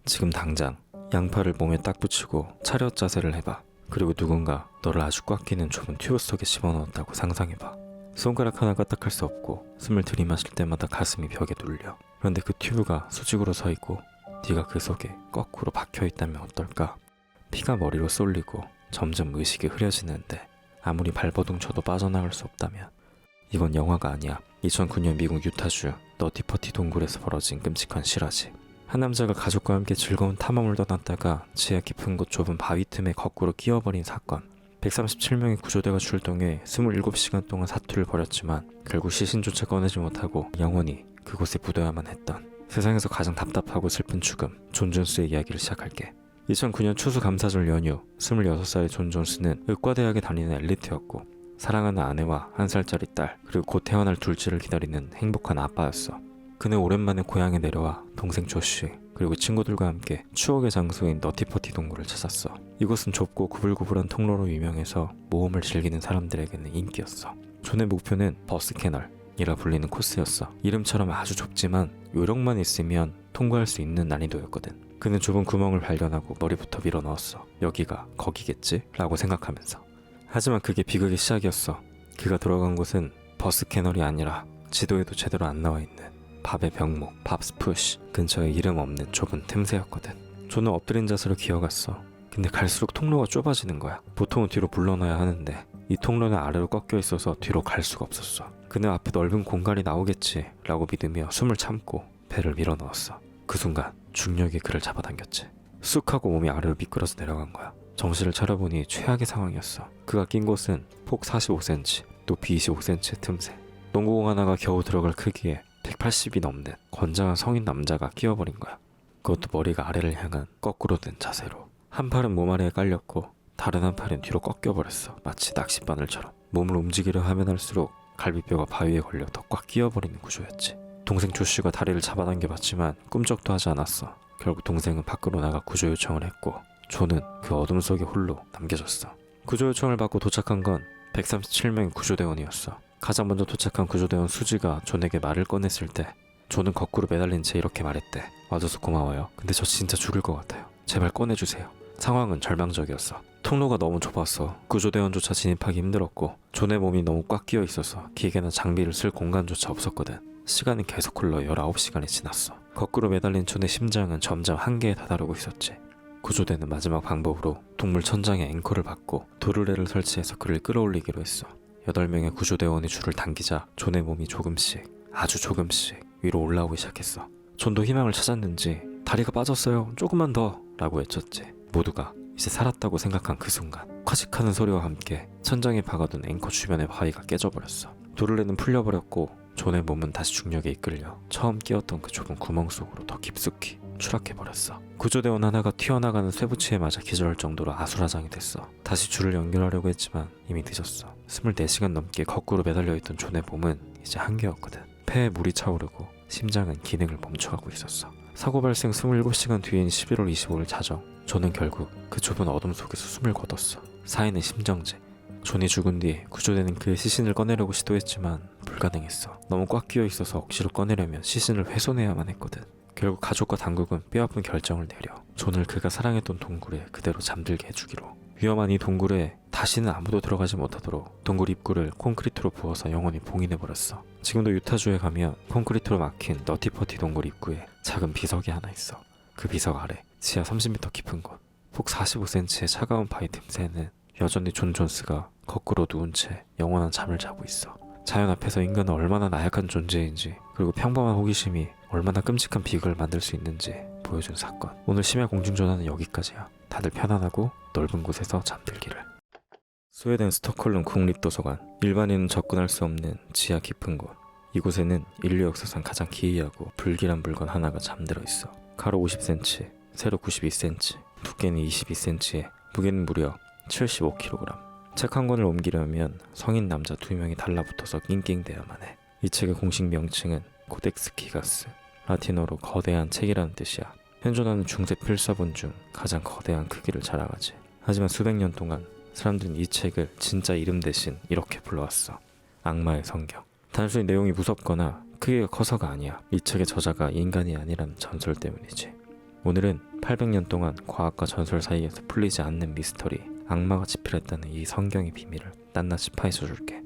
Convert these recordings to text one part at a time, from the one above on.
지금 당장 양팔을 몸에 딱 붙이고 차렷 자세를 해봐. 그리고 누군가 너를 아주 꽉 끼는 좁은 튜브 속에 집어넣었다고 상상해봐. 손가락 하나 까딱할 수 없고 숨을 들이마실 때마다 가슴이 벽에 눌려. 그런데 그 튜브가 수직으로 서 있고 네가 그 속에 거꾸로 박혀 있다면 어떨까? 피가 머리로 쏠리고 점점 의식이 흐려지는데 아무리 발버둥 쳐도 빠져나갈 수 없다면. 이건 영화가 아니야. 2009년 미국 유타주 너티퍼티 동굴에서 벌어진 끔찍한 실화지. 한 남자가 가족과 함께 즐거운 탐험을 떠났다가 지하 깊은 곳 좁은 바위 틈에 거꾸로 끼어버린 사건. 137명의 구조대가 출동해 27시간 동안 사투를 벌였지만 결국 시신조차 꺼내지 못하고 영원히 그곳에 묻어야만 했던 세상에서 가장 답답하고 슬픈 죽음, 존 존스의 이야기를 시작할게. 2009년 추수감사절 연휴, 26살의 존 존스는 의과대학에 다니는 엘리트였고 사랑하는 아내와 1살짜리 딸, 그리고 곧 태어날 둘째를 기다리는 행복한 아빠였어. 그는 오랜만에 고향에 내려와 동생 조쉬 그리고 친구들과 함께 추억의 장소인 너티퍼티 동굴을 찾았어. 이곳은 좁고 구불구불한 통로로 유명해서 모험을 즐기는 사람들에게는 인기였어. 존의 목표는 버스 캐널이라 불리는 코스였어. 이름처럼 아주 좁지만 요령만 있으면 통과할 수 있는 난이도였거든. 그는 좁은 구멍을 발견하고 머리부터 밀어 넣었어. 여기가 거기겠지? 라고 생각하면서. 하지만 그게 비극의 시작이었어. 그가 들어간 곳은 버스 캐널이 아니라 지도에도 제대로 안 나와 있는 밥의 병목, 밥스푸시 근처에 이름 없는 좁은 틈새였거든. 존은 엎드린 자세로 기어갔어. 근데 갈수록 통로가 좁아지는 거야. 보통은 뒤로 물러나야 하는데 이 통로는 아래로 꺾여 있어서 뒤로 갈 수가 없었어. 그는 앞에 넓은 공간이 나오겠지 라고 믿으며 숨을 참고 배를 밀어 넣었어. 그 순간 중력이 그를 잡아당겼지. 쑥 하고 몸이 아래로 미끄러져 내려간 거야. 정신을 차려보니 최악의 상황이었어. 그가 낀 곳은 폭 45cm, 높이 25cm의 틈새. 농구공 하나가 겨우 들어갈 크기에 180이 넘는 건장한 성인 남자가 끼어버린 거야. 그것도 머리가 아래를 향한 거꾸로 된 자세로. 한 팔은 몸 아래에 깔렸고 다른 한 팔은 뒤로 꺾여버렸어. 마치 낚싯바늘처럼. 몸을 움직이려 하면 할수록 갈비뼈가 바위에 걸려 더 꽉 끼어버리는 구조였지. 동생 조슈가 다리를 잡아당겨봤지만 꿈쩍도 하지 않았어. 결국 동생은 밖으로 나가 구조 요청을 했고 존은 그 어둠 속에 홀로 남겨졌어. 구조 요청을 받고 도착한 건 137명의 구조대원이었어. 가장 먼저 도착한 구조대원 수지가 존에게 말을 꺼냈을 때 존은 거꾸로 매달린 채 이렇게 말했대. 와줘서 고마워요. 근데 저 진짜 죽을 것 같아요. 제발 꺼내주세요. 상황은 절망적이었어. 통로가 너무 좁아서 구조대원조차 진입하기 힘들었고 존의 몸이 너무 꽉 끼어 있어서 기계나 장비를 쓸 공간조차 없었거든. 시간은 계속 흘러 19시간이 지났어. 거꾸로 매달린 존의 심장은 점점 한계에 다다르고 있었지. 구조대는 마지막 방법으로 동물 천장에 앵커를 받고 도르래를 설치해서 그를 끌어올리기로 했어. 8명의 구조대원이 줄을 당기자 존의 몸이 조금씩, 아주 조금씩 위로 올라오기 시작했어. 존도 희망을 찾았는지 다리가 빠졌어요. 조금만 더 라고 외쳤지. 모두가 이제 살았다고 생각한 그 순간 콰직하는 소리와 함께 천장에 박아둔 앵커 주변의 바위가 깨져버렸어. 도르래는 풀려버렸고 존의 몸은 다시 중력에 이끌려 처음 끼었던 그 좁은 구멍 속으로 더 깊숙이 추락해버렸어. 구조대원 하나가 튀어나가는 쇠붙이에 맞아 기절할 정도로 아수라장이 됐어. 다시 줄을 연결하려고 했지만 이미 늦었어. 24시간 넘게 거꾸로 매달려있던 존의 몸은 이제 한계였거든. 폐에 물이 차오르고 심장은 기능을 멈춰가고 있었어. 사고 발생 27시간 뒤인 11월 25일 자정, 존은 결국 그 좁은 어둠 속에서 숨을 거뒀어. 사인은 심정지. 존이 죽은 뒤 구조대는 그의 시신을 꺼내려고 시도했지만 불가능했어. 너무 꽉 끼어 있어서 억지로 꺼내려면 시신을 훼손해야만 했거든. 결국 가족과 당국은 뼈아픈 결정을 내려 존을 그가 사랑했던 동굴에 그대로 잠들게 해주기로. 위험한 이 동굴에 다시는 아무도 들어가지 못하도록 동굴 입구를 콘크리트로 부어서 영원히 봉인해버렸어. 지금도 유타주에 가면 콘크리트로 막힌 너티퍼티 동굴 입구에 작은 비석이 하나 있어. 그 비석 아래 지하 30m 깊은 곳, 폭 45cm의 차가운 바위 틈새에는 여전히 존 존스가 거꾸로 누운 채 영원한 잠을 자고 있어. 자연 앞에서 인간은 얼마나 나약한 존재인지, 그리고 평범한 호기심이 얼마나 끔찍한 비극을 만들 수 있는지 보여준 사건. 오늘 심야 공중전화는 여기까지야. 다들 편안하고 넓은 곳에서 잠들기를. 스웨덴 스톡홀름 국립도서관. 일반인은 접근할 수 없는 지하 깊은 곳. 이곳에는 인류 역사상 가장 기이하고 불길한 물건 하나가 잠들어 있어. 가로 50cm, 세로 92cm, 두께는 22cm에 무게는 무려 75kg. 책 한 권을 옮기려면 성인 남자 2명이 달라붙어서 낑낑대야만 해. 이 책의 공식 명칭은 코덱스 기가스, 라틴어로 거대한 책이라는 뜻이야. 현존하는 중세 필사본 중 가장 거대한 크기를 자랑하지. 하지만 수백 년 동안 사람들은 이 책을 진짜 이름 대신 이렇게 불러왔어. 악마의 성경. 단순히 내용이 무섭거나 크기가 커서가 아니야. 이 책의 저자가 인간이 아니라는 전설 때문이지. 오늘은 800년 동안 과학과 전설 사이에서 풀리지 않는 미스터리, 악마가 지필했다는 이 성경의 비밀을 낱낱이 파헤쳐 줄게.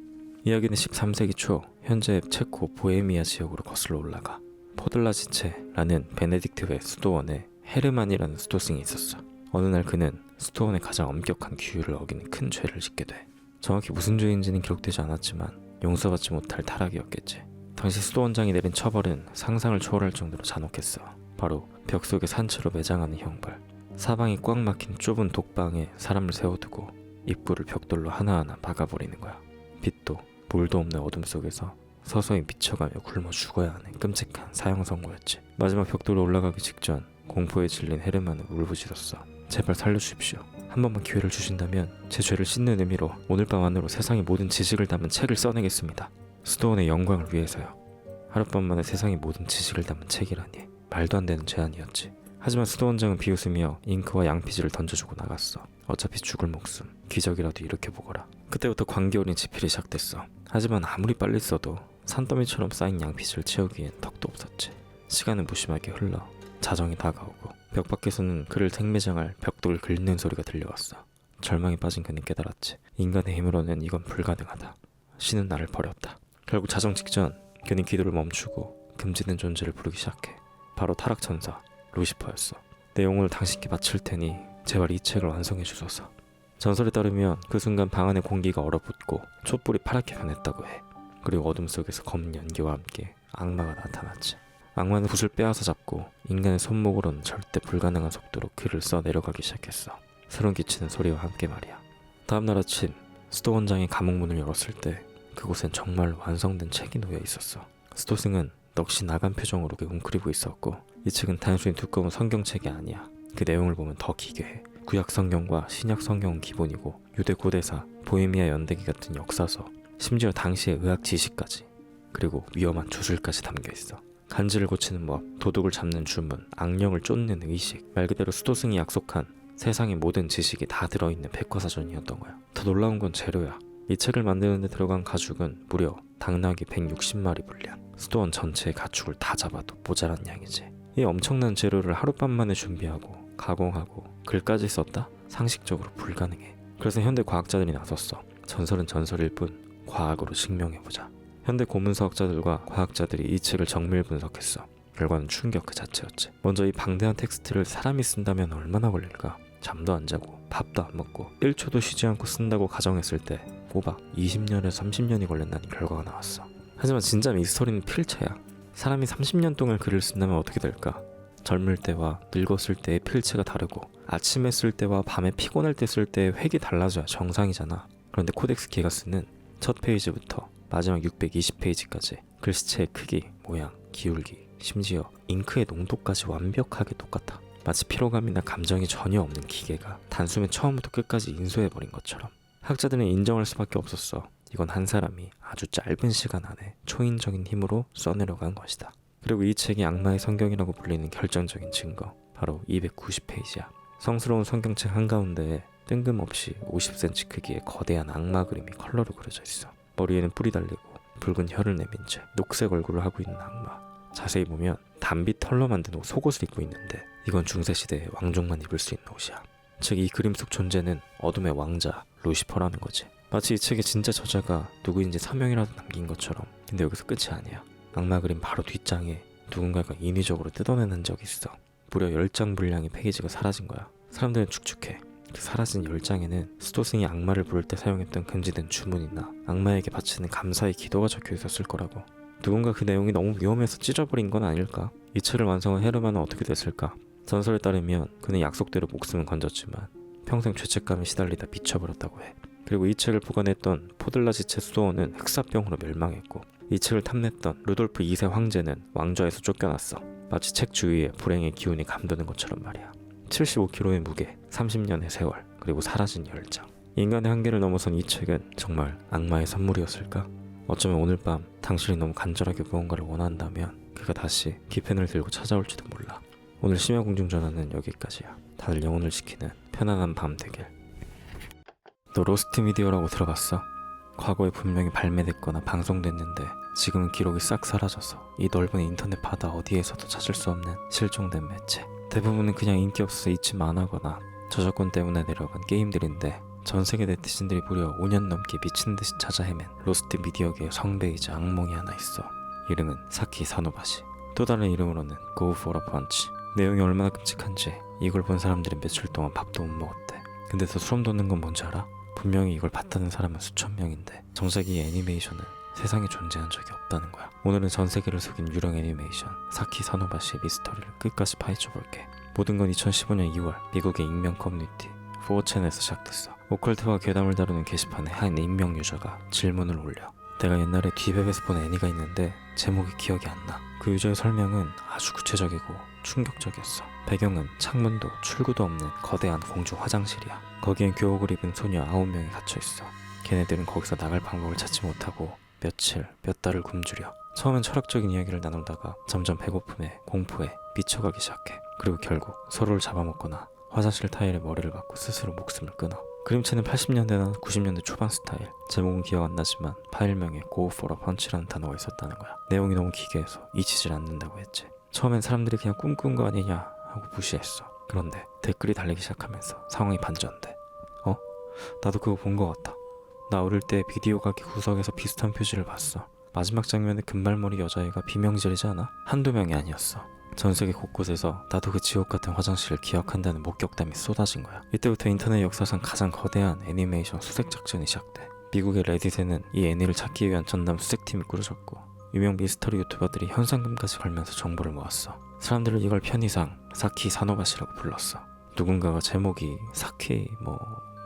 이야기는 13세기 초 현재 체코 보헤미아 지역으로 거슬러 올라가. 포들라지체라는 베네딕트회 수도원에 헤르만이라는 수도승이 있었어. 어느 날 그는 수도원의 가장 엄격한 규율을 어기는 큰 죄를 짓게 돼. 정확히 무슨 죄인지는 기록되지 않았지만 용서받지 못할 타락이었겠지. 당시 수도원장이 내린 처벌은 상상을 초월할 정도로 잔혹했어. 바로 벽 속에 산채로 매장하는 형벌. 사방이 꽉 막힌 좁은 독방에 사람을 세워두고 입구를 벽돌로 하나하나 박아버리는 거야. 빛도 물도 없는 어둠 속에서 서서히 미쳐가며 굶어 죽어야 하는 끔찍한 사형 선고였지. 마지막 벽돌로 올라가기 직전 공포에 질린 헤르만은 울부짖었어. 제발 살려주십시오. 한 번만 기회를 주신다면 제 죄를 씻는 의미로 오늘 밤 안으로 세상의 모든 지식을 담은 책을 써내겠습니다. 수도원의 영광을 위해서요. 하룻밤 만에 세상의 모든 지식을 담은 책이라니 말도 안 되는 제안이었지. 하지만 수도원장은 비웃으며 잉크와 양피지를 던져주고 나갔어. 어차피 죽을 목숨, 기적이라도 일으켜보거라. 그때부터 광기 어린 지필이 시작됐어. 하지만 아무리 빨리 써도 산더미처럼 쌓인 양피지를 채우기엔 턱도 없었지. 시간은 무심하게 흘러 자정이 다가오고 벽 밖에서는 그를 생매장할 벽돌을 긁는 소리가 들려왔어. 절망에 빠진 그는 깨달았지. 인간의 힘으로는 이건 불가능하다. 신은 나를 버렸다. 결국 자정 직전 그는 기도를 멈추고 금지된 존재를 부르기 시작해. 바로 타락천사 루시퍼였어. 내 영혼을 당신께 바칠 테니 제발 이 책을 완성해 주소서. 전설에 따르면 그 순간 방 안의 공기가 얼어붙고 촛불이 파랗게 변했다고 해. 그리고 어둠 속에서 검은 연기와 함께 악마가 나타났지. 악마는 붓을 빼앗아 잡고 인간의 손목으로는 절대 불가능한 속도로 글을 써 내려가기 시작했어. 소름 끼치는 소리와 함께 말이야. 다음날 아침 수도원장이 감옥문을 열었을 때 그곳엔 정말로 완성된 책이 놓여 있었어. 수도승은 넋이 나간 표정으로 웅크리고 있었고 이 책은 단순히 두꺼운 성경책이 아니야. 그 내용을 보면 더 기괴해. 구약 성경과 신약 성경은 기본이고 유대 고대사, 보헤미아 연대기 같은 역사서, 심지어 당시의 의학 지식까지, 그리고 위험한 주술까지 담겨 있어. 간지를 고치는 법, 도둑을 잡는 주문, 악령을 쫓는 의식, 말 그대로 수도승이 약속한 세상의 모든 지식이 다 들어있는 백과사전이었던 거야. 더 놀라운 건 재료야. 이 책을 만드는 데 들어간 가죽은 무려 당나귀 160마리 분량. 수도원 전체의 가축을 다 잡아도 모자란 양이지. 이 엄청난 재료를 하룻밤 만에 준비하고 가공하고 글까지 썼다? 상식적으로 불가능해. 그래서 현대 과학자들이 나섰어. 전설은 전설일 뿐 과학으로 증명해보자. 현대 고문서학자들과 과학자들이 이 책을 정밀 분석했어. 결과는 충격 그 자체였지. 먼저 이 방대한 텍스트를 사람이 쓴다면 얼마나 걸릴까? 잠도 안 자고 밥도 안 먹고 1초도 쉬지 않고 쓴다고 가정했을 때 꼬박 20년에서 30년이 걸린다는 결과가 나왔어. 하지만 진짜 미스터리는 필체야. 사람이 30년 동안 글을 쓴다면 어떻게 될까? 젊을 때와 늙었을 때의 필체가 다르고 아침에 쓸 때와 밤에 피곤할 때 쓸 때의 획이 달라져야 정상이잖아. 그런데 코덱스 기가스는 첫 페이지부터 마지막 620페이지까지 글씨체의 크기, 모양, 기울기, 심지어 잉크의 농도까지 완벽하게 똑같아. 마치 피로감이나 감정이 전혀 없는 기계가 단숨에 처음부터 끝까지 인쇄해버린 것처럼. 학자들은 인정할 수밖에 없었어. 이건 한 사람이 아주 짧은 시간 안에 초인적인 힘으로 써내려간 것이다. 그리고 이 책이 악마의 성경이라고 불리는 결정적인 증거, 바로 290페이지야. 성스러운 성경책 한가운데에 뜬금없이 50cm 크기의 거대한 악마 그림이 컬러로 그려져 있어. 머리에는 뿔이 달리고 붉은 혀를 내민 채 녹색 얼굴을 하고 있는 악마. 자세히 보면 단비 털로 만든 속옷을 입고 있는데 이건 중세시대의 왕족만 입을 수 있는 옷이야. 즉 이 그림 속 존재는 어둠의 왕자 루시퍼라는 거지. 마치 이 책의 진짜 저자가 누구인지 사명이라도 남긴 것처럼. 근데 여기서 끝이 아니야. 악마 그림 바로 뒷장에 누군가가 인위적으로 뜯어낸 흔적이 있어. 무려 10장 분량의 페이지가 사라진 거야. 사람들은 축축해. 그 사라진 10장에는 수도승이 악마를 부를 때 사용했던 금지된 주문이나 악마에게 바치는 감사의 기도가 적혀 있었을 거라고. 누군가 그 내용이 너무 위험해서 찢어버린 건 아닐까? 이 책을 완성한 헤르만은 어떻게 됐을까? 전설에 따르면 그는 약속대로 목숨은 건졌지만 평생 죄책감에 시달리다 미쳐버렸다고 해. 그리고 이 책을 보관했던 포들라지체 수도원은 흑사병으로 멸망했고 이 책을 탐냈던 루돌프 2세 황제는 왕좌에서 쫓겨났어. 마치 책 주위에 불행의 기운이 감도는 것처럼 말이야. 75kg의 무게, 30년의 세월, 그리고 사라진 10장. 인간의 한계를 넘어선 이 책은 정말 악마의 선물이었을까? 어쩌면 오늘 밤 당신이 너무 간절하게 무언가를 원한다면 그가 다시 기펜을 들고 찾아올지도 몰라. 오늘 심야공중전화는 여기까지야. 다들 영혼을 지키는 편안한 밤 되길. 너 로스트 미디어라고 들어봤어? 과거에 분명히 발매됐거나 방송됐는데 지금은 기록이 싹 사라져서 이 넓은 인터넷 바다 어디에서도 찾을 수 없는 실종된 매체. 대부분은 그냥 인기 없어서 잊지 않하거나 저작권 때문에 내려간 게임들인데 전 세계 네티즌들이 무려 5년 넘게 미친듯이 찾아 헤맨 로스트 미디어계의 성배이자 악몽이 하나 있어. 이름은 사키 사노바시. 또 다른 이름으로는 Go for a Punch. 내용이 얼마나 끔찍한지 이걸 본 사람들은 며칠 동안 밥도 못 먹었대. 근데 더 소름 돋는 건 뭔지 알아? 분명히 이걸 봤다는 사람은 수천 명인데 정작 이 애니메이션은 세상에 존재한 적이 없다는 거야. 오늘은 전 세계를 속인 유령 애니메이션 사키 사노바시의 미스터리를 끝까지 파헤쳐볼게. 모든 건 2015년 2월 미국의 익명 커뮤니티 4chan에서 시작됐어. 오컬트와 괴담을 다루는 게시판에 한 익명 유저가 질문을 올려. 내가 옛날에 뒤베베에서 본 애니가 있는데 제목이 기억이 안 나. 그 유저의 설명은 아주 구체적이고 충격적이었어. 배경은 창문도 출구도 없는 거대한 공주 화장실이야. 거기엔 교복을 입은 소녀 9명이 갇혀있어. 걔네들은 거기서 나갈 방법을 찾지 못하고 며칠, 몇 달을 굶주려. 처음엔 철학적인 이야기를 나누다가 점점 배고픔에 공포에 미쳐가기 시작해. 그리고 결국 서로를 잡아먹거나 화장실 타일에 머리를 박고 스스로 목숨을 끊어. 그림체는 80년대나 90년대 초반 스타일. 제목은 기억 안 나지만 파일명에 Go for a Punch라는 단어가 있었다는 거야. 내용이 너무 기괴해서 잊히질 않는다고 했지. 처음엔 사람들이 그냥 꿈꾼 거 아니냐 하고 무시했어. 그런데 댓글이 달리기 시작하면서 상황이 반전돼. 나도 그거 본 거 같다. 나 어릴 때 비디오 가게 구석에서 비슷한 표지를 봤어. 마지막 장면에 금발머리 여자애가 비명지르지 않아? 한두 명이 아니었어. 전 세계 곳곳에서 나도 그 지옥 같은 화장실을 기억한다는 목격담이 쏟아진 거야. 이때부터 인터넷 역사상 가장 거대한 애니메이션 수색 작전이 시작돼. 미국의 레딧에는 이 애니를 찾기 위한 전담 수색팀이 꾸려졌고 유명 미스터리 유튜버들이 현상금까지 걸면서 정보를 모았어. 사람들은 이걸 편의상 사키 사노바시라고 불렀어. 누군가가 제목이 사키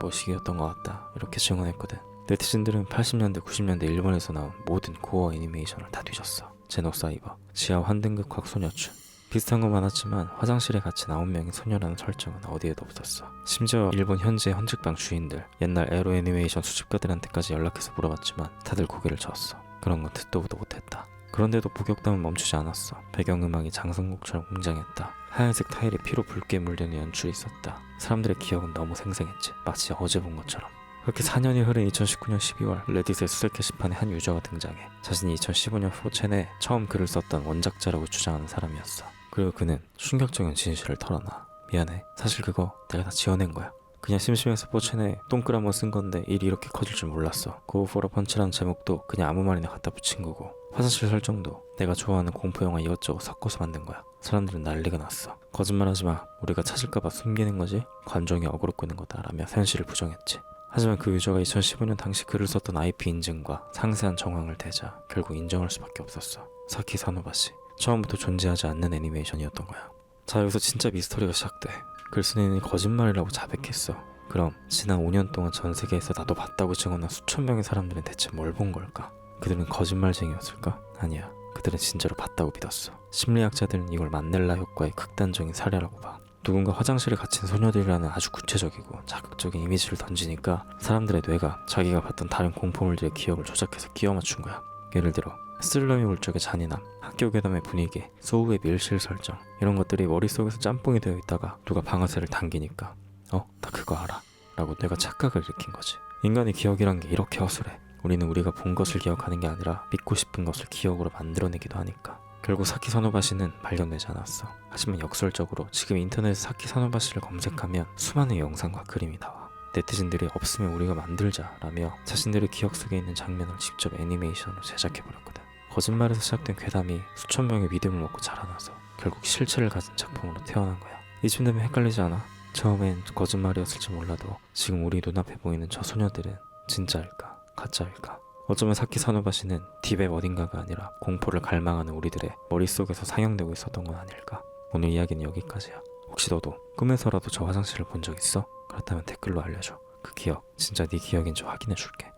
뭐시기였던 것 같다 이렇게 증언했거든. 네티즌들은 80년대 90년대 일본에서 나온 모든 고어 애니메이션을 다 뒤졌어. 제노사이버, 지하 환등극 곽소녀춘. 비슷한 건 많았지만 화장실에 갇힌 9명의 소녀라는 설정은 어디에도 없었어. 심지어 일본 현지의 헌책방 주인들, 옛날 에로 애니메이션 수집가들한테까지 연락해서 물어봤지만 다들 고개를 저었어. 그런 건 듣도 보도 못했다. 그런데도 목격담은 멈추지 않았어. 배경음악이 장성곡처럼 웅장했다. 하얀색 타일에 피로 붉게 물드는 연출이 있었다. 사람들의 기억은 너무 생생했지. 마치 어제 본 것처럼. 그렇게 4년이 흐른 2019년 12월 레딧의 수색 게시판에 한 유저가 등장해. 자신이 2015년 4chan에 처음 글을 썼던 원작자라고 주장하는 사람이었어. 그리고 그는 충격적인 진실을 털어놔. 미안해. 사실 그거 내가 다 지어낸 거야. 그냥 심심해서 4chan에 똥글 한번 쓴 건데 일이 이렇게 커질 줄 몰랐어. Go for a Punch라는 제목도 그냥 아무 말이나 갖다 붙인 거고 화장실 설정도 내가 좋아하는 공포영화 이것저것 섞어서 만든 거야. 사람들은 난리가 났어. 거짓말하지 마. 우리가 찾을까봐 숨기는 거지. 관종이 어그로 끄는 거다 라며 현실을 부정했지. 하지만 그 유저가 2015년 당시 글을 썼던 IP 인증과 상세한 정황을 대자 결국 인정할 수밖에 없었어. 사키 사노바시. 처음부터 존재하지 않는 애니메이션이었던 거야. 자, 여기서 진짜 미스터리가 시작돼. 글 쓰는 애니 거짓말이라고 자백했어. 그럼 지난 5년 동안 전 세계에서 나도 봤다고 증언한 수천 명의 사람들은 대체 뭘 본 걸까? 그들은 거짓말쟁이였을까? 아니야. 그들은 진짜로 봤다고 믿었어. 심리학자들은 이걸 만델라 효과의 극단적인 사례라고 봐. 누군가 화장실에 갇힌 소녀들이라는 아주 구체적이고 자극적인 이미지를 던지니까 사람들의 뇌가 자기가 봤던 다른 공포물들의 기억을 조작해서 끼워 맞춘 거야. 예를 들어 스릴러미 울적의 잔인함, 학교 괴담의 분위기, 소우의 밀실 설정 이런 것들이 머릿속에서 짬뽕이 되어 있다가 누가 방아쇠를 당기니까 나 그거 알아 라고 뇌가 착각을 일으킨 거지. 인간의 기억이란 게 이렇게 허술해. 우리는 우리가 본 것을 기억하는 게 아니라 믿고 싶은 것을 기억으로 만들어내기도 하니까. 결국 사키 사노바시는 발견되지 않았어. 하지만 역설적으로 지금 인터넷에 사키 사노바시를 검색하면 수많은 영상과 그림이 나와. 네티즌들이 없으면 우리가 만들자 라며 자신들의 기억 속에 있는 장면을 직접 애니메이션으로 제작해버렸거든. 거짓말에서 시작된 괴담이 수천 명의 믿음을 먹고 자라나서 결국 실체를 가진 작품으로 태어난 거야. 이쯤 되면 헷갈리지 않아? 처음엔 거짓말이었을지 몰라도 지금 우리 눈앞에 보이는 저 소녀들은 진짜일까 가짜일까? 어쩌면 사키 사노바시는 딥의 어딘가가 아니라 공포를 갈망하는 우리들의 머릿속에서 상영되고 있었던 건 아닐까? 오늘 이야기는 여기까지야. 혹시 너도 꿈에서라도 저 화장실을 본 적 있어? 그렇다면 댓글로 알려줘. 그 기억 진짜 네 기억인지 확인해줄게.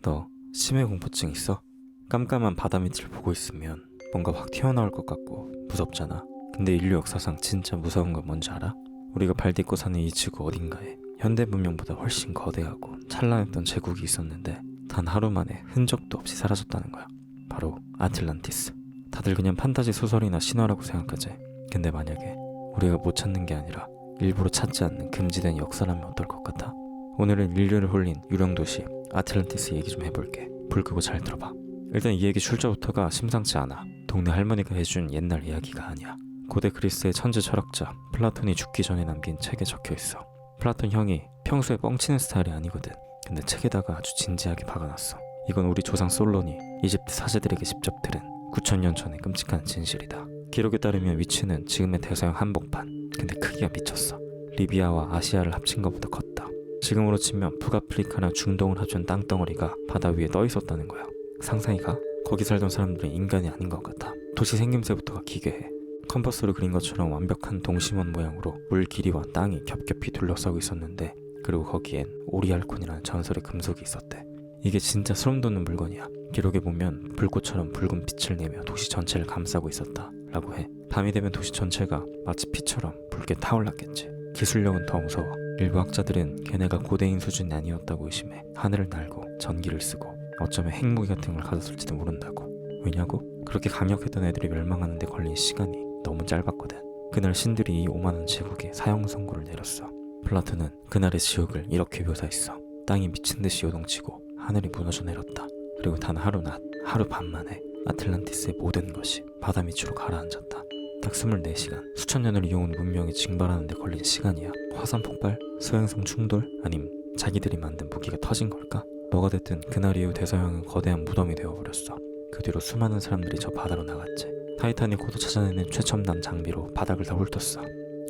너 심해 공포증 있어? 깜깜한 바다 밑을 보고 있으면 뭔가 확 튀어나올 것 같고 무섭잖아. 근데 인류 역사상 진짜 무서운 건 뭔지 알아? 우리가 발 딛고 사는 이 지구 어딘가에 현대 문명보다 훨씬 거대하고 찬란했던 제국이 있었는데 단 하루 만에 흔적도 없이 사라졌다는 거야. 바로 아틀란티스. 다들 그냥 판타지 소설이나 신화라고 생각하지. 근데 만약에 우리가 못 찾는 게 아니라 일부러 찾지 않는 금지된 역사라면 어떨 것 같아? 오늘은 인류를 홀린 유령 도시 아틀란티스 얘기 좀 해볼게. 불 끄고 잘 들어봐. 일단 이 얘기 출처부터가 심상치 않아. 동네 할머니가 해준 옛날 이야기가 아니야. 고대 그리스의 천재 철학자 플라톤이 죽기 전에 남긴 책에 적혀있어. 플라톤 형이 평소에 뻥치는 스타일이 아니거든. 근데 책에다가 아주 진지하게 박아놨어. 이건 우리 조상 솔론이 이집트 사제들에게 직접 들은 9,000년 전의 끔찍한 진실이다. 기록에 따르면 위치는 지금의 대서양 한복판. 근데 크기가 미쳤어. 리비아와 아시아를 합친 것보다 컸다. 지금으로 치면 북아프리카나 중동을 합친 땅덩어리가 바다 위에 떠 있었다는 거야. 상상이 가? 거기 살던 사람들은 인간이 아닌 것 같아. 도시 생김새부터가 기괴해. 컴퍼스로 그린 것처럼 완벽한 동심원 모양으로 물 길이와 땅이 겹겹이 둘러싸고 있었는데, 그리고 거기엔 오리알콘이라는 전설의 금속이 있었대. 이게 진짜 소름 돋는 물건이야. 기록에 보면 불꽃처럼 붉은 빛을 내며 도시 전체를 감싸고 있었다 라고 해. 밤이 되면 도시 전체가 마치 피처럼 붉게 타올랐겠지. 기술력은 더 무서워. 일부 학자들은 걔네가 고대인 수준이 아니었다고 의심해. 하늘을 날고 전기를 쓰고 어쩌면 핵무기 같은 걸 가졌을지도 모른다고. 왜냐고? 그렇게 강력했던 애들이 멸망하는데 걸린 시간이 너무 짧았거든. 그날 신들이 이 5만원 제국에 사형 선고를 내렸어. 플라톤은 그날의 지옥을 이렇게 묘사했어. 땅이 미친듯이 요동치고 하늘이 무너져 내렸다. 그리고 단 하루 낮, 하루 밤 만에 아틀란티스의 모든 것이 바다 밑으로 가라앉았다. 딱 24시간, 수천 년을 이어온 문명이 징발하는 데 걸린 시간이야. 화산 폭발? 소행성 충돌? 아님 자기들이 만든 무기가 터진 걸까? 뭐가 됐든 그날 이후 대서양은 거대한 무덤이 되어버렸어. 그 뒤로 수많은 사람들이 저 바다로 나갔지. 타이타닉 호도 찾아내는 최첨단 장비로 바닥을 다 훑었어.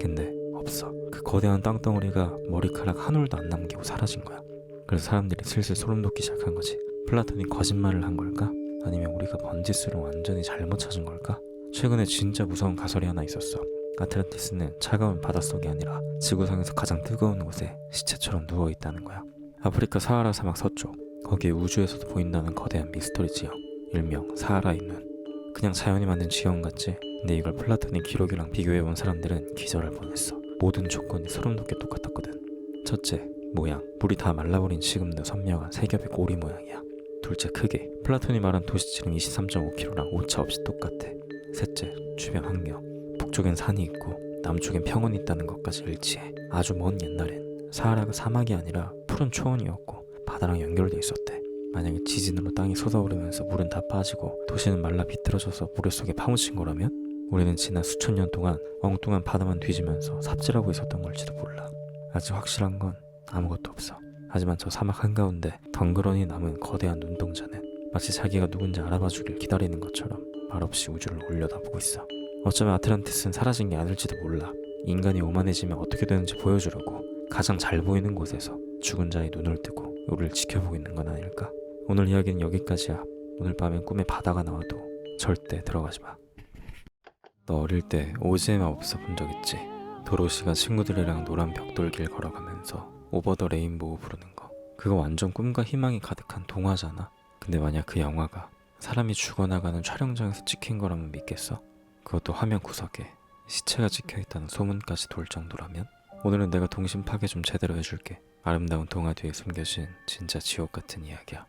근데 없어. 그 거대한 땅덩어리가 머리카락 한 올도 안 남기고 사라진 거야. 그래서 사람들이 슬슬 소름 돋기 시작한 거지. 플라톤이 거짓말을 한 걸까? 아니면 우리가 번지수를 완전히 잘못 찾은 걸까? 최근에 진짜 무서운 가설이 하나 있었어. 아틀란티스는 차가운 바닷속이 아니라 지구상에서 가장 뜨거운 곳에 시체처럼 누워있다는 거야. 아프리카 사하라 사막 서쪽, 거기에 우주에서도 보인다는 거대한 미스터리 지형, 일명 사하라의 눈. 그냥 자연이 만든 지형 같지? 근데 이걸 플라톤의 기록이랑 비교해본 사람들은 기절할 뻔했어. 모든 조건이 소름돋게 똑같았거든. 첫째, 모양. 물이 다 말라버린 지금도 선명한 세 겹의 고리 모양이야. 둘째, 크기. 플라톤이 말한 도시지름 23.5km랑 오차 없이 똑같아. 셋째, 주변 환경. 북쪽엔 산이 있고 남쪽엔 평원이 있다는 것까지 일치해. 아주 먼 옛날엔 사하라가 사막이 아니라 푸른 초원이었고 바다랑 연결돼 있었대. 만약에 지진으로 땅이 솟아오르면서 물은 다 빠지고 도시는 말라 비틀어져서 모래 속에 파묻힌 거라면 우리는 지난 수천 년 동안 엉뚱한 바다만 뒤지면서 삽질하고 있었던 걸지도 몰라. 아직 확실한 건 아무것도 없어. 하지만 저 사막 한가운데 덩그러니 남은 거대한 눈동자는 마치 자기가 누군지 알아봐주길 기다리는 것처럼 말없이 우주를 올려다보고 있어. 어쩌면 아틀란티스는 사라진 게 아닐지도 몰라. 인간이 오만해지면 어떻게 되는지 보여주려고 가장 잘 보이는 곳에서 죽은 자의 눈을 뜨고 우리를 지켜보고 있는 건 아닐까? 오늘 이야기는 여기까지야. 오늘 밤엔 꿈에 바다가 나와도 절대 들어가지 마. 너 어릴 때 OGM 없어 본 적 있지? 도로시가 친구들이랑 노란 벽돌길 걸어가면서 오버 더 레인보우 부르는 거. 그거 완전 꿈과 희망이 가득한 동화잖아. 근데 만약 그 영화가 사람이 죽어나가는 촬영장에서 찍힌 거라면 믿겠어? 그것도 화면 구석에 시체가 찍혀있다는 소문까지 돌 정도라면? 오늘은 내가 동심 파괴 좀 제대로 해줄게. 아름다운 동화 뒤에 숨겨진 진짜 지옥 같은 이야기야.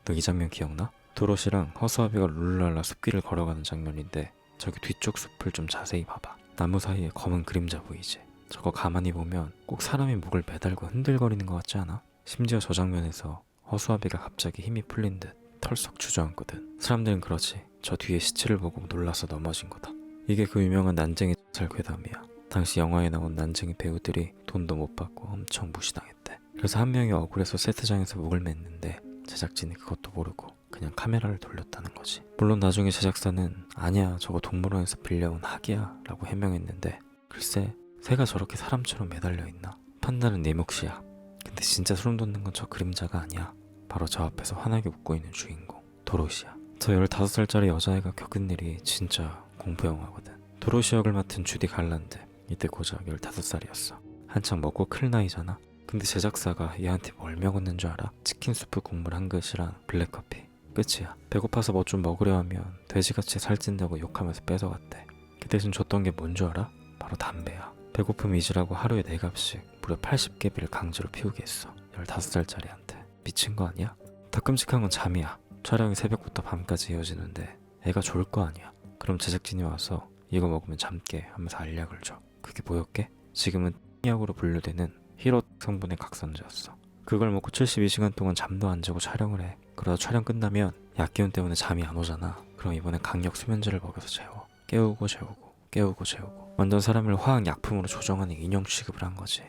너 이 장면 기억나? 도로시랑 허수아비가 룰루랄라 숲길을 걸어가는 장면인데 저기 뒤쪽 숲을 좀 자세히 봐봐. 나무 사이에 검은 그림자 보이지? 저거 가만히 보면 꼭 사람이 목을 매달고 흔들거리는 것 같지 않아? 심지어 저 장면에서 허수아비가 갑자기 힘이 풀린 듯 털썩 주저앉거든. 사람들은 그러지. 저 뒤에 시체를 보고 놀라서 넘어진 거다. 이게 그 유명한 난쟁이 살 괴담이야. 당시 영화에 나온 난쟁이 배우들이 돈도 못 받고 엄청 무시당했대. 그래서 한 명이 억울해서 세트장에서 목을 맸는데 제작진이 그것도 모르고 그냥 카메라를 돌렸다는 거지. 물론 나중에 제작사는 아니야 저거 동물원에서 빌려온 학이야 라고 해명했는데 글쎄 새가 저렇게 사람처럼 매달려 있나? 판단은 내 몫이야. 근데 진짜 소름 돋는 건 저 그림자가 아니야. 바로 저 앞에서 환하게 웃고 있는 주인공 도로시야. 저 15살짜리 여자애가 겪은 일이 진짜 공포영화거든. 도로시 역을 맡은 주디 갈란드, 이때 고작 15살이었어. 한창 먹고 클 나이잖아. 근데 제작사가 얘한테 뭘 먹었는 줄 알아? 치킨 수프 국물 한 그릇이랑 블랙커피. 끝이야. 배고파서 뭐 좀 먹으려 하면 돼지같이 살찐다고 욕하면서 뺏어갔대. 그 대신 줬던 게 뭔 줄 알아? 바로 담배야. 배고픔 잊으라고 하루에 4갑씩 무려 80개비를 강제로 피우게 했어. 15살짜리한테. 미친 거 아니야? 더 끔찍한 건 잠이야. 촬영이 새벽부터 밤까지 이어지는데 애가 졸 거 아니야. 그럼 제작진이 와서 이거 먹으면 잠깨 하면서 알약을 줘. 그게 뭐였게? 지금은 약으로 분류되는 히로 성분의 각선제였어. 그걸 먹고 72시간 동안 잠도 안 자고 촬영을 해. 그러다 촬영 끝나면 약기운 때문에 잠이 안 오잖아. 그럼 이번엔 강력 수면제를 먹여서 재워. 깨우고 재우고 깨우고 재우고 완전 사람을 화학 약품으로 조정하는 인형 취급을 한 거지.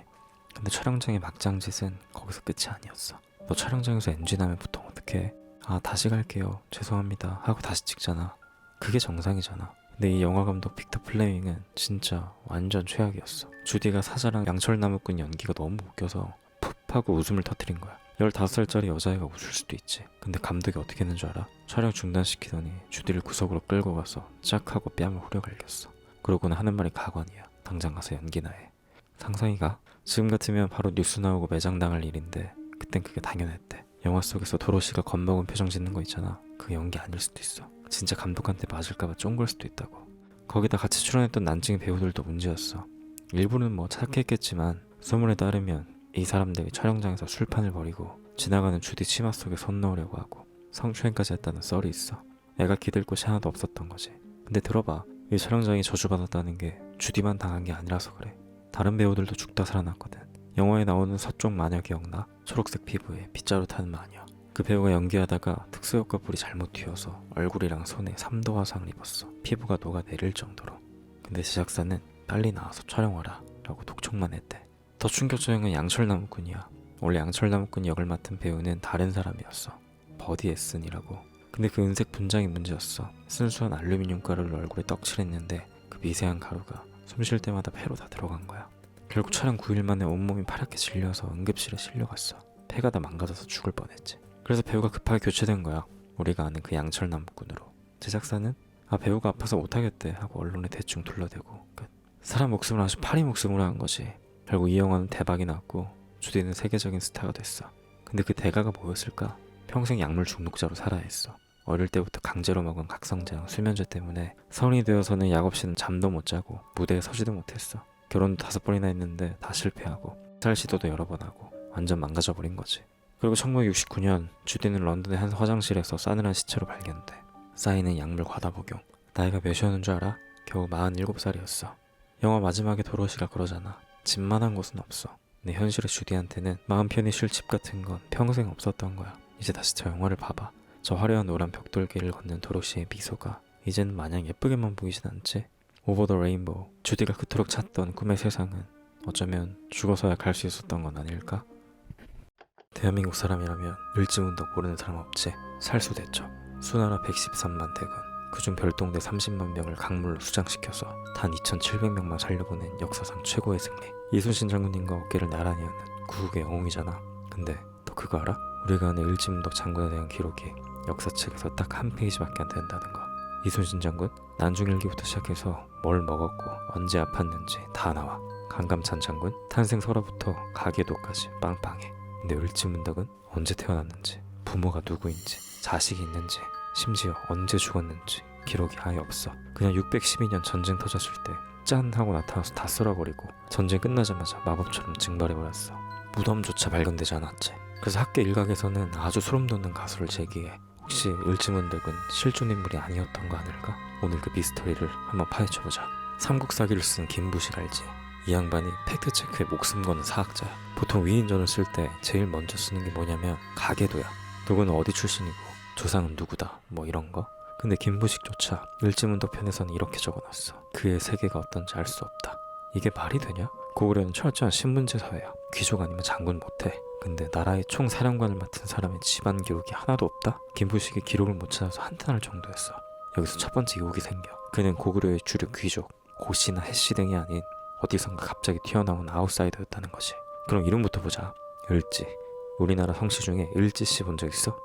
근데 촬영장의 막장짓은 거기서 끝이 아니었어. 너 촬영장에서 NG 나면 보통 어떻게 해? 아 다시 갈게요 죄송합니다 하고 다시 찍잖아. 그게 정상이잖아. 근데 이 영화감독 빅터 플레밍은 진짜 완전 최악이었어. 주디가 사자랑 양철나무꾼 연기가 너무 웃겨서 푹 하고 웃음을 터뜨린 거야. 15살짜리 여자애가 웃을 수도 있지. 근데 감독이 어떻게 했는 줄 알아? 촬영 중단시키더니 주디를 구석으로 끌고 가서 짝 하고 뺨을 후려갈겼어. 그러고는 하는 말이 가관이야. 당장 가서 연기나 해. 상상이가 지금 같으면 바로 뉴스 나오고 매장당할 일인데 그땐 그게 당연했대. 영화 속에서 도로시가 겁먹은 표정 짓는 거 있잖아. 그 연기 아닐 수도 있어. 진짜 감독한테 맞을까봐 쫑글 수도 있다고. 거기다 같이 출연했던 난징 배우들도 문제였어. 일부는 뭐 착했겠지만 소문에 따르면 이 사람들이 촬영장에서 술판을 벌이고 지나가는 주디 치마 속에 손 넣으려고 하고 성추행까지 했다는 썰이 있어. 애가 기댈 곳이 하나도 없었던 거지. 근데 들어봐. 이 촬영장이 저주받았다는 게 주디만 당한 게 아니라서 그래. 다른 배우들도 죽다 살아났거든. 영화에 나오는 서쪽 마녀 기억나? 초록색 피부에 빗자루 타는 마녀. 그 배우가 연기하다가 특수효과 불이 잘못 튀어서 얼굴이랑 손에 3도 화상을 입었어. 피부가 녹아내릴 정도로. 근데 제작사는 빨리 나와서 촬영하라 라고 독촉만 했대. 더 충격적인 건 양철나무꾼이야. 원래 양철나무꾼 역을 맡은 배우는 다른 사람이었어. 버디 에슨이라고. 근데 그 은색 분장이 문제였어. 순수한 알루미늄 가루를 얼굴에 떡칠했는데 그 미세한 가루가 숨 쉴 때마다 폐로 다 들어간 거야. 결국 촬영 9일 만에 온몸이 파랗게 질려서 응급실에 실려갔어. 폐가 다 망가져서 죽을 뻔했지. 그래서 배우가 급하게 교체된 거야. 우리가 아는 그 양철나무꾼으로. 제작사는 배우가 아파서 못하겠대 하고 언론에 대충 둘러대고 끝. 사람 목숨을 아주 파리 목숨으로 한 거지. 결국 이 영화는 대박이 났고 주디는 세계적인 스타가 됐어. 근데 그 대가가 뭐였을까? 평생 약물 중독자로 살아야 했어. 어릴 때부터 강제로 먹은 각성제랑 수면제 때문에 성인이 되어서는 약 없이는 잠도 못 자고 무대에 서지도 못했어. 결혼도 5번이나 했는데 다 실패하고 살 시도도 여러 번 하고 완전 망가져버린 거지. 그리고 1969년 주디는 런던의 한 화장실에서 싸늘한 시체로 발견돼. 쌓이는 약물 과다 복용. 나이가 몇이었는 줄 알아? 겨우 47살이었어. 영화 마지막에 도로시가 그러잖아. 집만한 곳은 없어. 근데 현실의 주디한테는 마음 편히 쉴 집 같은 건 평생 없었던 거야. 이제 다시 저 영화를 봐봐. 저 화려한 노란 벽돌길을 걷는 도로시의 미소가 이제는 마냥 예쁘게만 보이진 않지. 오버 더 레인보우. 주디가 그토록 찾던 꿈의 세상은 어쩌면 죽어서야 갈 수 있었던 건 아닐까? 대한민국 사람이라면 을지문덕 모르는 사람 없지. 살수대첩. 수나라 113만 대군. 그중 별동대 30만 명을 강물로 수장시켜서 단 2,700명만 살려보낸 역사상 최고의 승리. 이순신 장군님과 어깨를 나란히 하는 구국의 영웅이잖아. 근데 너 그거 알아? 우리가 아는 을지문덕 장군에 대한 기록이 역사책에서 딱 한 페이지밖에 안 된다는 거. 이순신 장군? 난중일기부터 시작해서 뭘 먹었고 언제 아팠는지 다 나와. 강감찬 장군? 탄생 설화부터 가계도까지 빵빵해. 근데 을지문덕은 언제 태어났는지, 부모가 누구인지, 자식이 있는지, 심지어 언제 죽었는지 기록이 아예 없어. 그냥 612년 전쟁 터졌을 때 짠 하고 나타나서 다 쓸어버리고 전쟁 끝나자마자 마법처럼 증발해버렸어. 무덤조차 발견되지 않았지. 그래서 학계 일각에서는 아주 소름돋는 가설을 제기해. 혹시 을지문덕은 실존 인물이 아니었던 거 아닐까? 오늘 그 미스터리를 한번 파헤쳐보자. 삼국사기를 쓴 김부식 알지? 이 양반이 팩트체크에 목숨 거는 사학자야. 보통 위인전을 쓸 때 제일 먼저 쓰는 게 뭐냐면 가계도야. 누구는 어디 출신이고 조상은 누구다 뭐 이런 거. 근데 김부식조차 을지문덕 편에서는 이렇게 적어놨어. 그의 세계가 어떤지 알 수 없다. 이게 말이 되냐? 고구려는 철저한 신분제 사회야. 귀족 아니면 장군 못해. 근데 나라의 총사령관을 맡은 사람의 집안 기록이 하나도 없다? 김부식이 기록을 못 찾아서 한탄할 정도였어. 여기서 첫 번째 의혹이 생겨. 그는 고구려의 주류 귀족, 고씨나 해씨 등이 아닌 어디선가 갑자기 튀어나온 아웃사이더였다는 것이. 그럼 이름부터 보자. 을지. 우리나라 성씨 중에 을지씨 본 적 있어?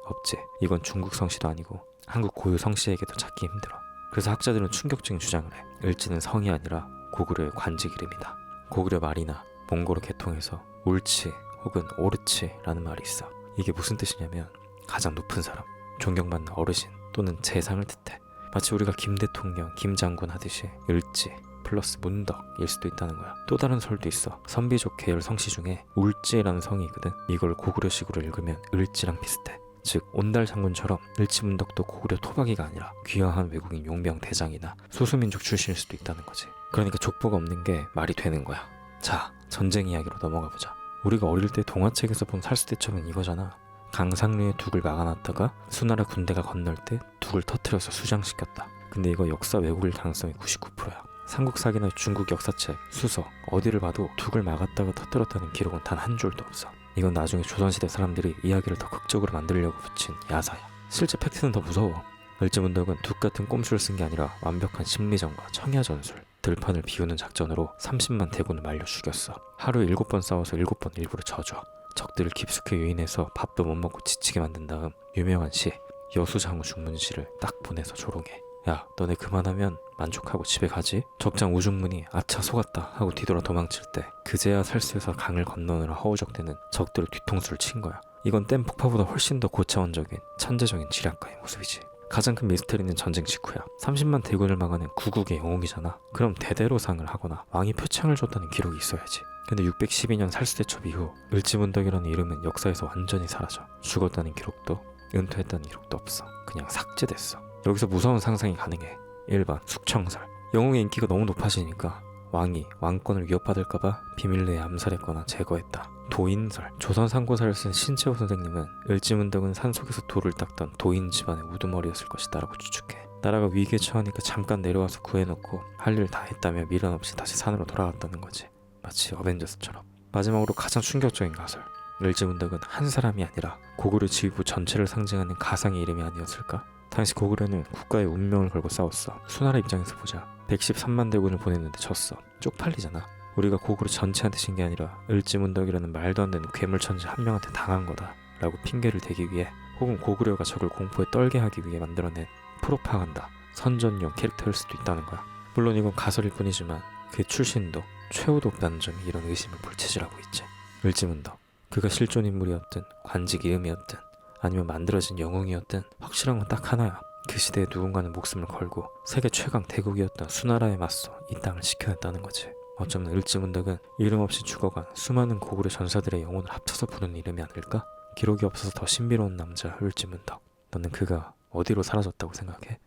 없지. 이건 중국 성씨도 아니고 한국 고유 성씨에게도 찾기 힘들어. 그래서 학자들은 충격적인 주장을 해. 을지는 성이 아니라 고구려의 관직 이름이다. 고구려 말이나 몽고로 개통해서 울치 혹은 오르치라는 말이 있어. 이게 무슨 뜻이냐면 가장 높은 사람, 존경받는 어르신 또는 재상을 뜻해. 마치 우리가 김 대통령, 김 장군 하듯이 을지 플러스 문덕일 수도 있다는 거야. 또 다른 설도 있어. 선비족 계열 성씨 중에 울지라는 성이 있거든. 이걸 고구려식으로 읽으면 을지랑 비슷해. 즉 온달 장군처럼 을지문덕도 고구려 토박이가 아니라 귀화한 외국인 용병 대장이나 소수민족 출신일 수도 있다는 거지. 그러니까 족보가 없는 게 말이 되는 거야. 자, 전쟁 이야기로 넘어가 보자. 우리가 어릴 때 동화책에서 본 살수대첩은 이거잖아. 강상류에 둑을 막아놨다가 수나라 군대가 건널 때 둑을 터트려서 수장시켰다. 근데 이거 역사 왜곡일 가능성이 99%야. 삼국사기나 중국 역사책, 수서 어디를 봐도 둑을 막았다가 터뜨렸다는 기록은 단 한 줄도 없어. 이건 나중에 조선시대 사람들이 이야기를 더 극적으로 만들려고 붙인 야사야. 실제 팩트는 더 무서워. 을지문덕은 둑 같은 꼼수를 쓴 게 아니라 완벽한 심리전과 청야전술, 들판을 비우는 작전으로 30만 대군을 말려 죽였어. 하루에 7번 싸워서 7번 일부러 져줘. 적들을 깊숙이 유인해서 밥도 못 먹고 지치게 만든 다음 유명한 시 여수장우 중문시를 딱 보내서 조롱해. 야, 너네 그만하면 만족하고 집에 가지? 적장 우중문이 아차 속았다 하고 뒤돌아 도망칠 때 그제야 살수에서 강을 건너느라 허우적대는 적들을 뒤통수를 친 거야. 이건 댐 폭파보다 훨씬 더 고차원적인 천재적인 지략가의 모습이지. 가장 큰 미스터리는 전쟁 직후야. 30만 대군을 막아낸 구국의 영웅이잖아. 그럼 대대로상을 하거나 왕이 표창을 줬다는 기록이 있어야지. 근데 612년 살수대첩 이후 을지문덕이라는 이름은 역사에서 완전히 사라져. 죽었다는 기록도 은퇴했다는 기록도 없어. 그냥 삭제됐어. 여기서 무서운 상상이 가능해. 1번 숙청설. 영웅의 인기가 너무 높아지니까 왕이 왕권을 위협받을까봐 비밀리에 암살했거나 제거했다. 도인설. 조선 상고사를 쓴 신채호 선생님은 을지문덕은 산속에서 돌을 닦던 도인 집안의 우두머리였을 것이다 라고 추측해. 나라가 위기에 처하니까 잠깐 내려와서 구해놓고 할 일 다 했다며 미련 없이 다시 산으로 돌아갔다는 거지. 마치 어벤져스처럼. 마지막으로 가장 충격적인 가설. 을지문덕은 한 사람이 아니라 고구려 지휘부 전체를 상징하는 가상의 이름이 아니었을까? 당시 고구려는 국가의 운명을 걸고 싸웠어. 수나라 입장에서 보자. 113만 대군을 보냈는데 졌어. 쪽팔리잖아. 우리가 고구려 전체한테 진 게 아니라 을지문덕이라는 말도 안 되는 괴물천재 한 명한테 당한 거다 라고 핑계를 대기 위해, 혹은 고구려가 적을 공포에 떨게 하기 위해 만들어낸 프로파간다, 선전용 캐릭터일 수도 있다는 거야. 물론 이건 가설일 뿐이지만 그 출신도 최후도 없다는 점이 이런 의심을 불체질하고 있지. 을지문덕, 그가 실존 인물이었든 관직 이름이었든 아니면 만들어진 영웅이었든 확실한 건 딱 하나야. 그 시대에 누군가는 목숨을 걸고 세계 최강 대국이었던 수나라에 맞서 이 땅을 지켜냈다는 거지. 어쩌면 을지문덕은 이름 없이 죽어간 수많은 고구려 전사들의 영혼을 합쳐서 부른 이름이 아닐까? 기록이 없어서 더 신비로운 남자 을지문덕. 너는 그가 어디로 사라졌다고 생각해?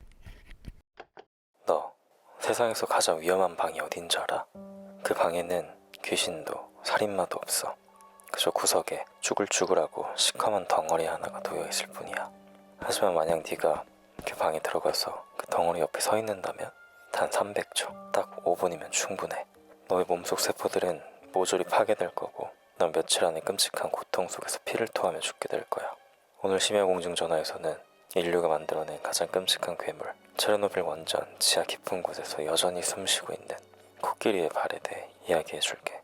너 세상에서 가장 위험한 방이 어딘 줄 알아? 그 방에는 귀신도 살인마도 없어. 그저 구석에 쭈글쭈글하고 시커먼 덩어리 하나가 놓여있을 뿐이야. 하지만 만약 네가 그 방에 들어가서 그 덩어리 옆에 서 있는다면 단 300초, 딱 5분이면 충분해. 너의 몸속 세포들은 모조리 파괴될 거고 넌 며칠 안에 끔찍한 고통 속에서 피를 토하며 죽게 될 거야. 오늘 심야공중 전화에서는 인류가 만들어낸 가장 끔찍한 괴물 체르노빌 원전 지하 깊은 곳에서 여전히 숨쉬고 있는 코끼리의 발에 대해 이야기해줄게.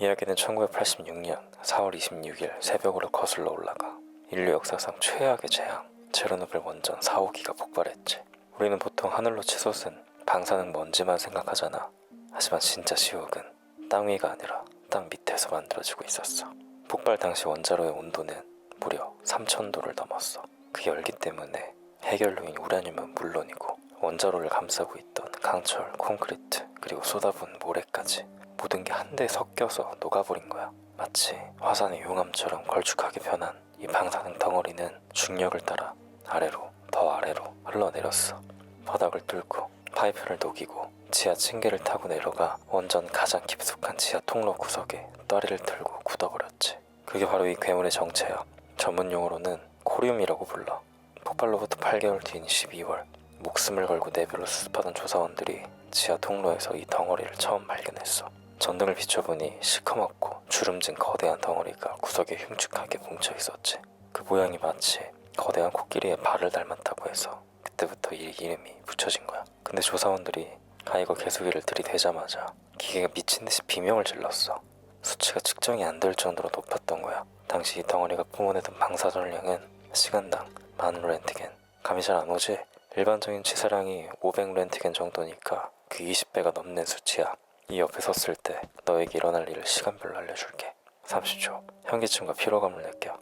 이야기는 1986년 4월 26일 새벽으로 거슬러 올라가. 인류 역사상 최악의 재앙 체르노빌 원전 4호기가 폭발했지. 우리는 보통 하늘로 치솟은 방사능 먼지만 생각하잖아. 하지만 진짜 시혹은 땅 위가 아니라 땅 밑에서 만들어지고 있었어. 폭발 당시 원자로의 온도는 무려 3000도를 넘었어. 그 열기 때문에 해결료인 우라늄은 물론이고 원자로를 감싸고 있던 강철, 콘크리트, 그리고 쏟아부은 모래까지 모든 게 한데 섞여서 녹아버린 거야. 마치 화산의 용암처럼 걸쭉하게 변한 이 방사능 덩어리는 중력을 따라 아래로, 더 아래로 흘러내렸어. 바닥을 뚫고 파이프를 녹이고 지하 층계를 타고 내려가 원전 가장 깊숙한 지하 통로 구석에 떠리를 틀고 굳어버렸지. 그게 바로 이 괴물의 정체야. 전문 용어로는 코리움이라고 불러. 폭발로부터 8개월 뒤인 12월, 목숨을 걸고 내별로 수습하던 조사원들이 지하 통로에서 이 덩어리를 처음 발견했어. 전등을 비춰보니 시커멓고 주름진 거대한 덩어리가 구석에 흉측하게 뭉쳐 있었지. 그 모양이 마치 거대한 코끼리의 발을 닮았다고 해서 그때부터 이 이름이 붙여진 거야. 근데 조사원들이 가이거 개수기를 들이대자마자 기계가 미친듯이 비명을 질렀어. 수치가 측정이 안 될 정도로 높았던 거야. 당시 이 덩어리가 뿜어내던 방사선량은 시간당 10,000 렌트겐. 감이 잘 안 오지? 일반적인 치사량이 500 렌트겐 정도니까 그 20배가 넘는 수치야. 이 옆에 섰을 때 너에게 일어날 일을 시간별로 알려줄게. 30초, 현기증과 피로감을 느껴.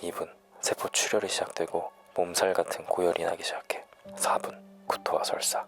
2분, 세포 출혈이 시작되고 몸살 같은 고열이 나기 시작해. 4분, 구토와 설사.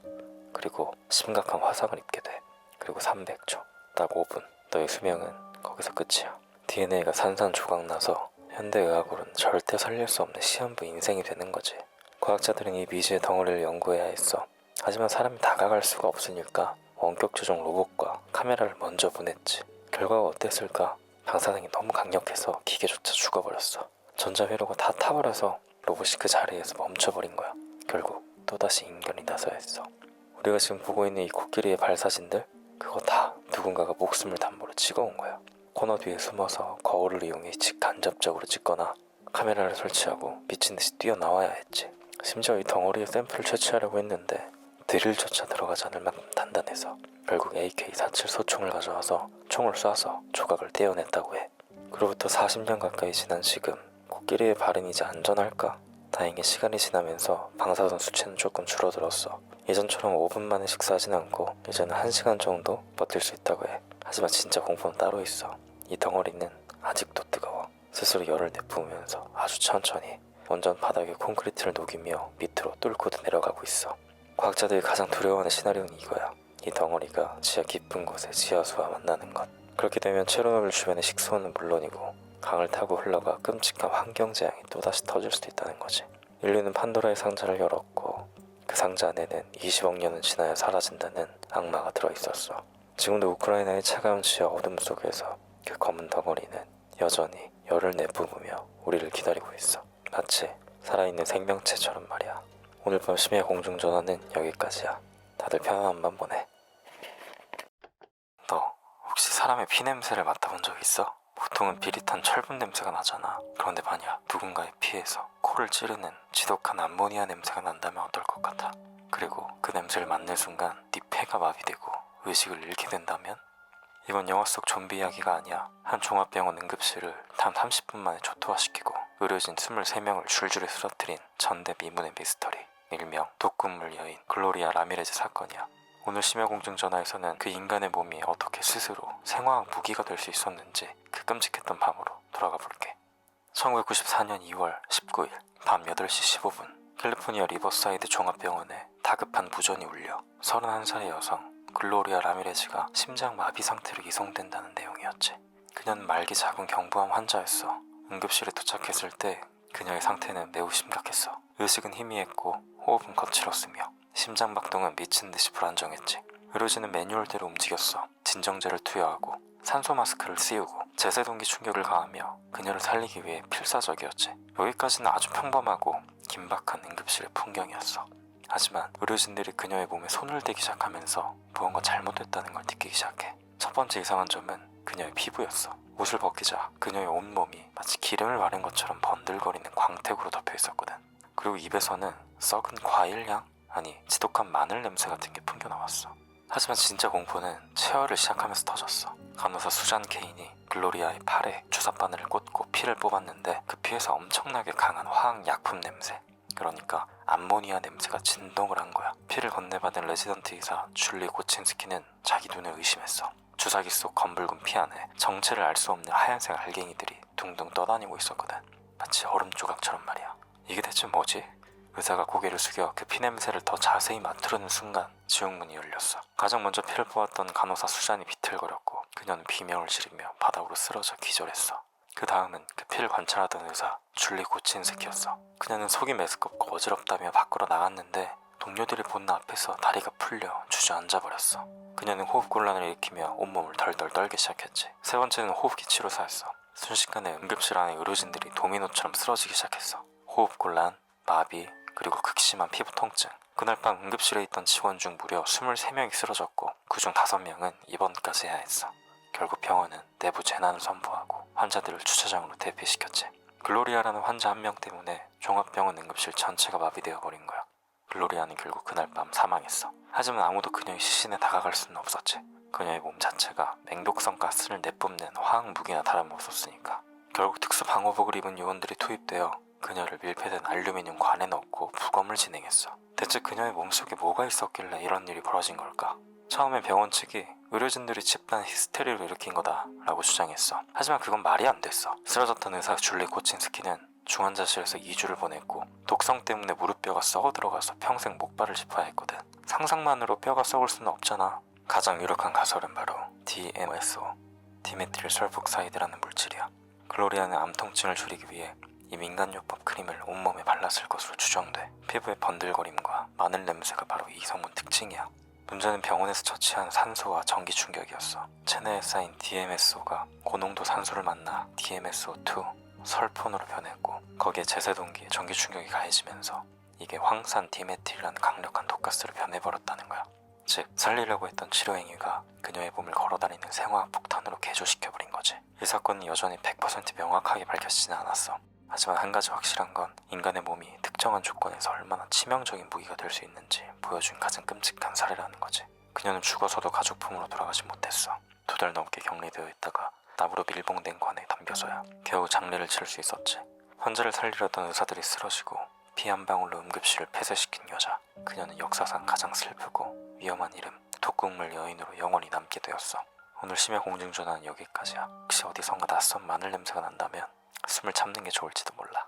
그리고 심각한 화상을 입게 돼. 그리고 300초, 딱 5분, 너의 수명은 거기서 끝이야. DNA가 산산조각 나서 현대의학으로는 절대 살릴 수 없는 시한부 인생이 되는 거지. 과학자들은 이 미지의 덩어리를 연구해야 했어. 하지만 사람이 다가갈 수가 없으니까 원격 조종 로봇과 카메라를 먼저 보냈지. 결과가 어땠을까? 방사능이 너무 강력해서 기계조차 죽어버렸어. 전자회로가 다 타버려서 로봇이 그 자리에서 멈춰버린 거야. 결국 또다시 인간이 나서야 했어. 우리가 지금 보고 있는 이 코끼리의 발 사진들, 그거 다 누군가가 목숨을 담보로 찍어온 거야. 코너 뒤에 숨어서 거울을 이용해 직간접적으로 찍거나 카메라를 설치하고 미친듯이 뛰어나와야 했지. 심지어 이 덩어리의 샘플을 채취하려고 했는데 드릴조차 들어가지 않을 만큼 단단해서 결국 AK-47 소총을 가져와서 총을 쏴서 조각을 떼어냈다고 해. 그로부터 40년 가까이 지난 지금 코끼리의 발은 이제 안전할까? 다행히 시간이 지나면서 방사선 수치는 조금 줄어들었어. 예전처럼 5분 만에 식사하진 않고 이제는 1시간 정도 버틸 수 있다고 해. 하지만 진짜 공포는 따로 있어. 이 덩어리는 아직도 뜨거워. 스스로 열을 내뿜으면서 아주 천천히 완전 바닥에 콘크리트를 녹이며 밑으로 뚫고 내려가고 있어. 과학자들이 가장 두려워하는 시나리오는 이거야. 이 덩어리가 지하 깊은 곳에 지하수와 만나는 것. 그렇게 되면 체르노빌 주변의 식수원은 물론이고 강을 타고 흘러가 끔찍한 환경재앙이 또다시 터질 수도 있다는 거지. 인류는 판도라의 상자를 열었고 그 상자 안에는 20억 년은 지나야 사라진다는 악마가 들어있었어. 지금도 우크라이나의 차가운 지하 어둠 속에서 그 검은 덩어리는 여전히 열을 내뿜으며 우리를 기다리고 있어. 마치 살아있는 생명체처럼 말이야. 오늘 밤 심야 공중전화는 여기까지야. 다들 편안한 밤 보내. 너 혹시 사람의 피냄새를 맡아본 적 있어? 보통은 비릿한 철분 냄새가 나잖아. 그런데 만약 누군가의 피에서 코를 찌르는 지독한 암모니아 냄새가 난다면 어떨 것 같아? 그리고 그 냄새를 맡는 순간 네 폐가 마비되고 의식을 잃게 된다면? 이건 영화 속 좀비 이야기가 아니야. 한 종합병원 응급실을 단 30분 만에 초토화시키고 의료진 23명을 줄줄이 쓰러뜨린 전대미문의 미스터리, 일명 독극물 여인 글로리아 라미레즈 사건이야. 오늘 심야공중전화에서는 그 인간의 몸이 어떻게 스스로 생화학 무기가 될 수 있었는지 그 끔찍했던 밤으로 돌아가 볼게. 1994년 2월 19일 밤 8시 15분 캘리포니아 리버사이드 종합병원에 다급한 무전이 울려 31살의 여성 글로리아 라미레즈가 심장 마비 상태로 이송된다는 내용이었지. 그녀는 말기 작은 경부암 환자였어. 응급실에 도착했을 때 그녀의 상태는 매우 심각했어. 의식은 희미했고 호흡은 거칠었으며 심장 박동은 미친 듯이 불안정했지. 의료진은 매뉴얼대로 움직였어. 진정제를 투여하고 산소 마스크를 씌우고 제세동기 충격을 가하며 그녀를 살리기 위해 필사적이었지. 여기까지는 아주 평범하고 긴박한 응급실의 풍경이었어. 하지만 의료진들이 그녀의 몸에 손을 대기 시작하면서 무언가 잘못됐다는 걸 느끼기 시작해. 첫 번째 이상한 점은 그녀의 피부였어. 옷을 벗기자 그녀의 온몸이 마치 기름을 바른 것처럼 번들거리는 광택으로 덮여 있었거든. 그리고 입에서는 썩은 과일향? 아니 지독한 마늘 냄새 같은 게 풍겨나왔어. 하지만 진짜 공포는 체열을 시작하면서 터졌어. 간호사 수잔 케인이 글로리아의 팔에 주사바늘을 꽂고 피를 뽑았는데 그 피에서 엄청나게 강한 화학 약품 냄새, 그러니까 암모니아 냄새가 진동을 한 거야. 피를 건네받은 레지던트 의사 줄리 고친스키는 자기 눈을 의심했어. 주사기 속 검붉은 피 안에 정체를 알 수 없는 하얀색 알갱이들이 둥둥 떠다니고 있었거든. 마치 얼음 조각처럼 말이야. 이게 대체 뭐지? 의사가 고개를 숙여 그 피냄새를 더 자세히 맡으려는 순간 지옥문이 열렸어. 가장 먼저 피를 뽑았던 간호사 수잔이 비틀거렸고 그녀는 비명을 지르며 바닥으로 쓰러져 기절했어. 그 다음은 그 피를 관찰하던 의사 줄리 고친스키였어. 그녀는 속이 메스껍고 어지럽다며 밖으로 나갔는데 동료들이 보는 앞에서 다리가 풀려 주저앉아버렸어. 그녀는 호흡곤란을 일으키며 온몸을 덜덜 떨기 시작했지. 세 번째는 호흡기 치료사였어. 순식간에 응급실 안에 의료진들이 도미노처럼 쓰러지기 시작했어. 호흡곤란, 마비, 그리고 극심한 피부 통증. 그날 밤 응급실에 있던 직원 중 무려 23명이 쓰러졌고 그중 5명은 입원까지 해야 했어. 결국 병원은 내부 재난을 선포하고 환자들을 주차장으로 대피시켰지. 글로리아라는 환자 한 명 때문에 종합병원 응급실 전체가 마비되어 버린 거야. 글로리아는 결국 그날 밤 사망했어. 하지만 아무도 그녀의 시신에 다가갈 수는 없었지. 그녀의 몸 자체가 맹독성 가스를 내뿜는 화학 무기나 다름없었으니까. 결국 특수 방호복을 입은 요원들이 투입되어 그녀를 밀폐된 알루미늄 관에 넣고 부검을 진행했어. 대체 그녀의 몸속에 뭐가 있었길래 이런 일이 벌어진 걸까? 처음에 병원 측이 의료진들이 집단 히스테리를 일으킨 거다 라고 주장했어. 하지만 그건 말이 안 됐어. 쓰러졌던 의사 줄리 고친스키는 중환자실에서 2주를 보냈고 독성 때문에 무릎뼈가 썩어 들어가서 평생 목발을 짚어야 했거든. 상상만으로 뼈가 썩을 수는 없잖아. 가장 유력한 가설은 바로 DMSO, 디메틸 설폭사이드라는 물질이야. 글로리아는 암 통증을 줄이기 위해 이 민간요법 크림을 온몸에 발랐을 것으로 추정돼. 피부의 번들거림과 마늘 냄새가 바로 이 성분 특징이야. 문제는 병원에서 처치한 산소와 전기 충격이었어. 체내에 쌓인 DMSO가 고농도 산소를 만나 DMSO2, 설폰으로 변했고 거기에 제세동기의 전기 충격이 가해지면서 이게 황산 디메틸이라는 강력한 독가스로 변해버렸다는 거야. 즉 살리려고 했던 치료 행위가 그녀의 몸을 걸어다니는 생화학 폭탄으로 개조시켜버린 거지. 이 사건은 여전히 100% 명확하게 밝혀지지는 않았어. 하지만 한 가지 확실한 건 인간의 몸이 특정한 조건에서 얼마나 치명적인 무기가 될 수 있는지 보여준 가장 끔찍한 사례라는 거지. 그녀는 죽어서도 가족품으로 돌아가지 못했어. 2달 넘게 격리되어 있다가 나무로 밀봉된 관에 담겨서야 겨우 장례를 치를 수 있었지. 환자를 살리려던 의사들이 쓰러지고 피 한 방울로 응급실을 폐쇄시킨 여자. 그녀는 역사상 가장 슬프고 위험한 이름 독극물 여인으로 영원히 남게 되었어. 오늘 심야 공중전화는 여기까지야. 혹시 어디선가 낯선 마늘 냄새가 난다면 숨을 참는 게 좋을지도 몰라.